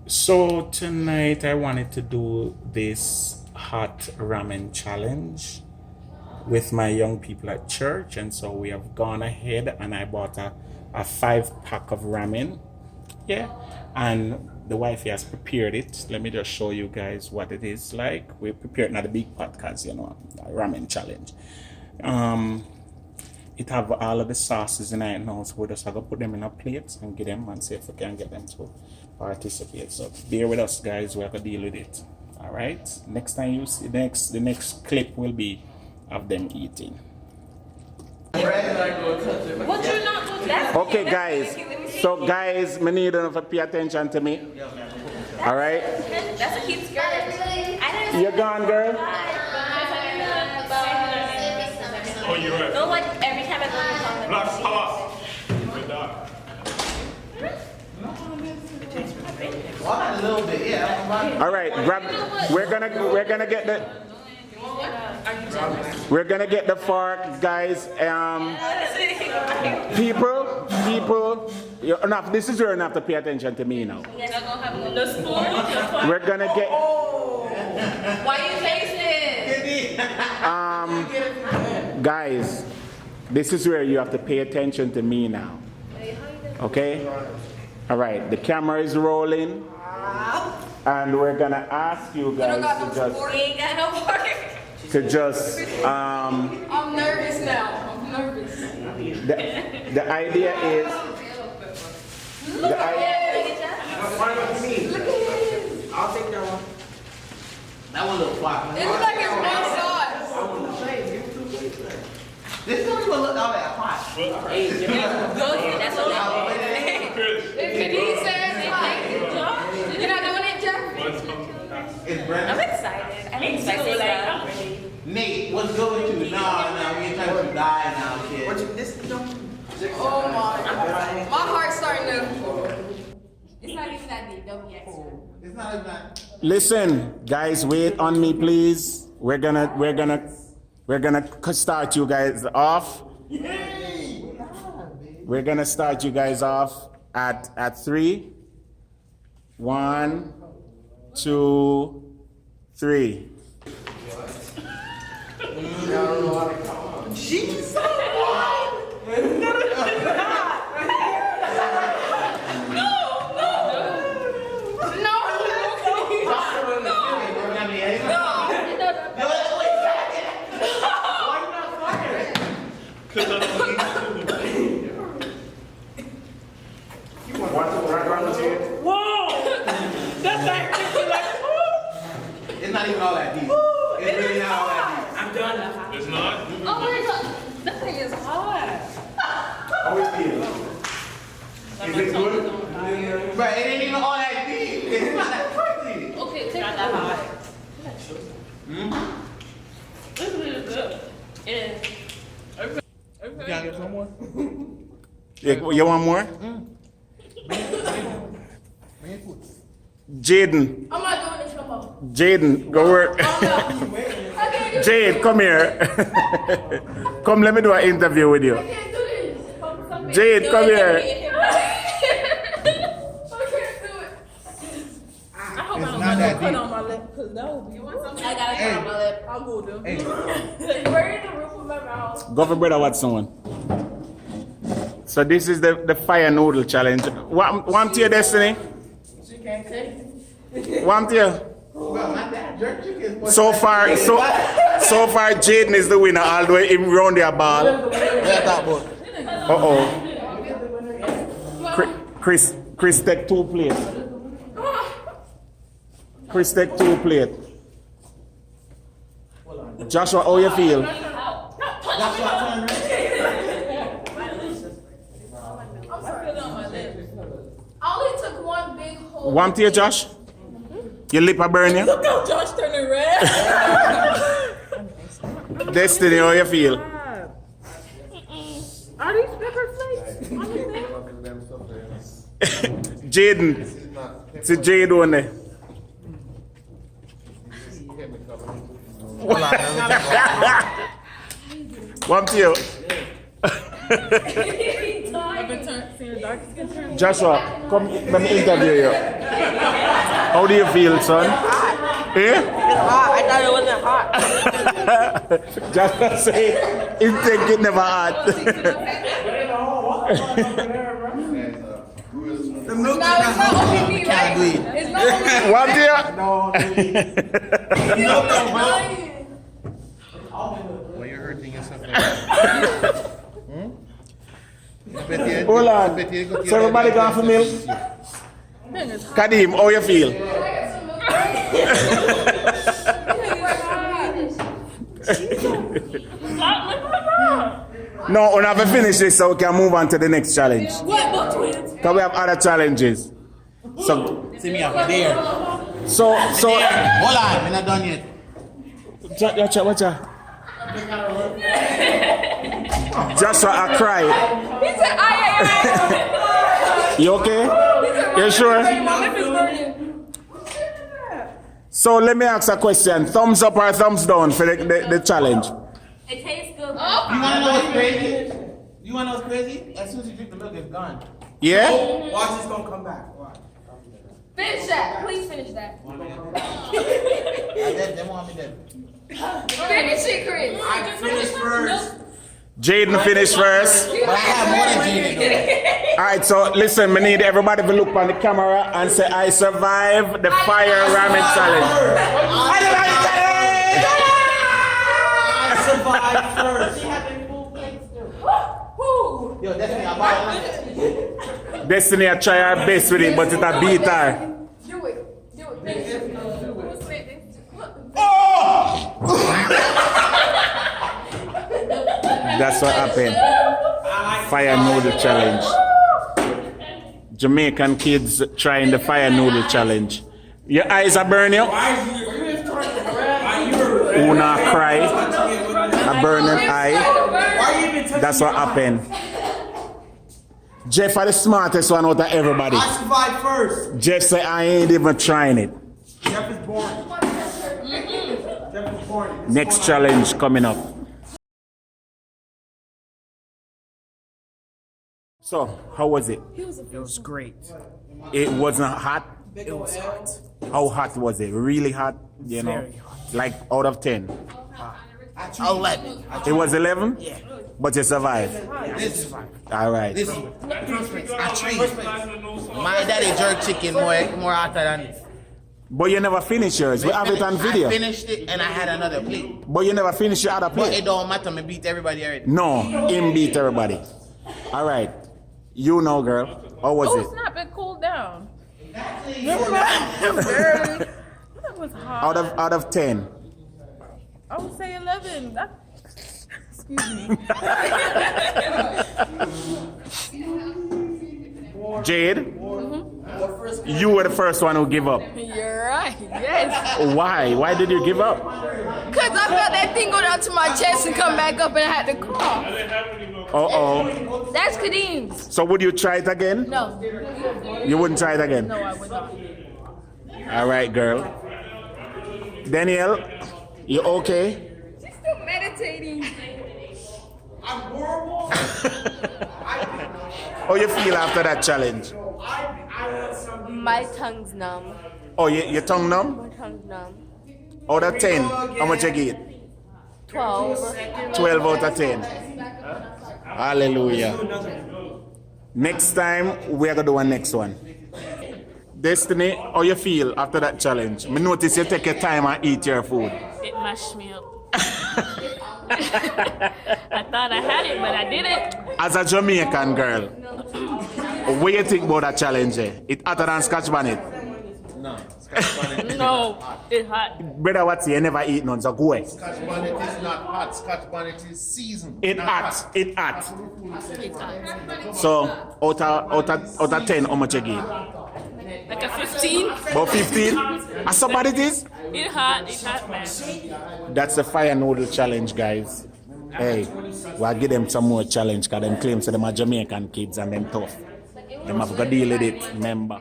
So tonight I wanted to do this hot ramen challenge with my young people at church, and so we have gone ahead and I bought a 5 pack of ramen. Yeah, and the wife has prepared it. Let me just show you guys what it is like. We prepared not a big pot because a ramen challenge. It have all of the sauces in it now, so we just have to put them in a plate and get them and see if we can get them to participate. So bear with us, guys. We have to deal with it. All right. Next time you see the next clip will be of them eating. What you not do that? Okay, guys. So, guys, me need you to pay attention to me. All right. That's a cute skirt. You're gone, girl. Oh, you're right. No, like every time I go to Black power. Good dog. Well, a little bit, yeah. All right, grab. We're gonna get the fork, guys. People. Enough. This is where you have to pay attention to me now. the spoon. We're gonna get. Why you taste it? Guys, this is where you have to pay attention to me now. Okay? All right, the camera is rolling. And we're gonna ask you guys to just I'm nervous now. I'm nervous. the idea is I'll take that one. That one look fire. It looks like it's one sauce. This don't even look all that hot. That's all. If he says it's hot, you're not doing it, Jeff? It's I'm bread. excited. I think spicy fire. Nate, what's good with you? Nah, we ain't trying to die now, kid. What you, this Oh my. My heart's starting to. It's not even that deep. Don't be extra. It's not even that. listen, guys, wait on me, please. We're gonna start you guys off. We're gonna start you guys off at 3. 1, 2, 3. Jesus! It's not even all that deep. It's really not all that deep. I'm done. It's not? Oh my god, that thing is hot. How it feel? Is it good? But it ain't even all that deep. It's not that crazy. Okay, take that hot. This is really good. It is. Can I get some more? You want more? Jaden, I'm not doing this no more. Jaden, go work. I can't do Jade, come here. Come, let me do an interview with you. I can't do this. Jade, come here. I can't do it. I hope It's I don't not that get cut deep. on my lip, because that would be. I gotta cut on my lip. I'll go do. Hey, Where is the roof of my mouth? Go for brother Watson. So this is the fire noodle challenge. One to your destiny. She can't take it. One to you. well, my dad jerk chicken. So far, Jaden is the winner. All the way in round their ball. Chris take 2 plates. Chris take 2 plates. Joshua, how you feel? I'm sorry. I only took one big hole. One to you, Josh. Your lip a burn you? Look how Josh turning red. Destiny, how you feel? Are these pepper flakes? Jaden. It's a Jade one there. One to you. I've been seeing dark skin turn. Joshua, come, let me interview you. How do you feel, son? Eh? It's hot. I thought it wasn't hot. Joshua say, it think it never hot. The milk No, it's not only me, right? do it. It's not only me. What dear? Why you hurting yourself? Hold on. So everybody gone for milk? Kadim, how you feel? No, we'll have to finish this so we can move on to the next challenge. What? Both twins? Because we have other challenges. So, See me up there. so, Hold on, we're not done yet. watch out. Joshua, I cry. He said, aye. You okay? You sure? My lip is burning. So let me ask a question. Thumbs up or thumbs down for the challenge? It tastes good. You wanna know what's crazy? You wanna know what's crazy? As soon as you drink the milk, it's gone. Yeah? Watch, it's gonna come back. Watch. Finish that. Please finish that. I dead, want me dead. Finish it, Chris. I finished first. Jaden finished first. But I have more than Jaden. Alright, so listen, we need everybody to look on the camera and say, I survived the fire ramen challenge. I survived first. Yo, Destiny, I'm out. Destiny, I try her best with it, but it's a beat her. Do it. Do it. Finish it. What's it? That's what happened. Fire noodle challenge. Jamaican kids trying the fire noodle challenge. Your eyes are burning you? Una cry. A burning eye. That's what happened. Jeff are the smartest one out of everybody. I survived first. Jeff said I ain't even trying it. Jeff is born. Jeff is born. Next challenge coming up. So, how was it? It was great. It wasn't hot? It was hot. How hot was it? Really hot? You know? Very hot. Like out of 10? 11. It was 11? Yeah. But you survived? This, Alright. this, actually, my daddy jerk chicken more hotter than this. But you never finished yours. We have it on video. I finished it and I had another plate. But you never finished your other But plate. it don't matter, me beat everybody already. No, him beat everybody. Alright. You know, girl. How was Oh, it? it's not been cooled down. That was hot. Out of 10. I would say 11. Excuse me. Jade, you were the first one who gave up. You're right. Yes. Why? Why did you give up? Because I felt that thing go down to my chest and come back up and I had to crawl. Uh-oh. That's Kadim's. So would you try it again? No. You wouldn't try it again? No, I would not. All right, girl. Danielle, you okay? She's still meditating. I'm horrible. How you feel after that challenge? My tongue's numb. Oh, your tongue numb? My tongue's numb. Out of 10, how much you get? 12. 12 out of 10. Hallelujah. Next time, we're going to do a next one. Destiny, how you feel after that challenge? Me notice you take your time and eat your food. It mashed me up. I thought I had it, but I didn't. As a Jamaican girl, what do you think about that challenge? It hotter than Scotch bonnet? No. No, it's hot. Brother, what's you never eat none, so go away. Scotch bonnet is not hot. Scotch bonnet is seasoned. It not hot, it hot. It's hot. So, out of 10, how much you give? Like a 15. About 15? As somebody it is? It's hot, man. That's the fire noodle challenge, guys. Hey, we'll give them some more challenge because them claim so them are Jamaican kids and them tough. Them have to deal with it, remember.